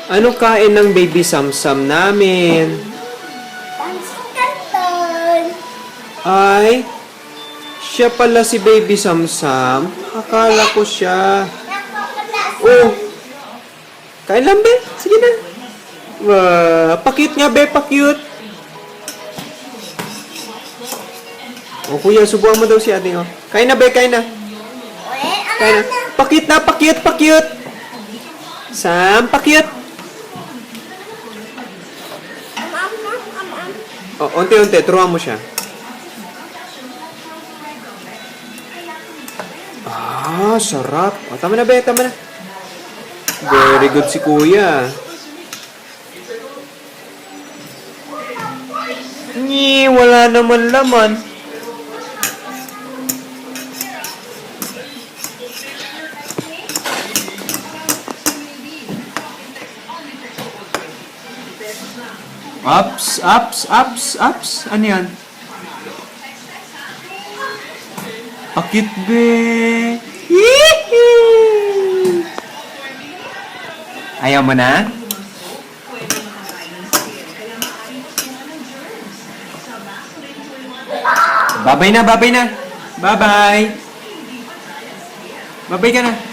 Ano kain ng baby Samsam namin? Ay, siya pala si baby Samsam. Akala ko siya. Oh, kain lang, be. Sige na. Pa-cute nga, be. Pa-cute. Oh, kuya, subuhan mo daw si ate, oh. Kain na, be. Kain na. Kain na. Pa-cute na. Pa-cute. Pa-cute. Sam, pa-cute. Oh, unti-unti. Turuan mo siya. Ah, sarap. Oh, tama na, be. Tama na. Very good si kuya. Wala naman laman. Ups, ups, ups, ups. Ano yan? Akit, be. Ayaw mo na? Babay na, babay na. Bye-bye. Babay ka na.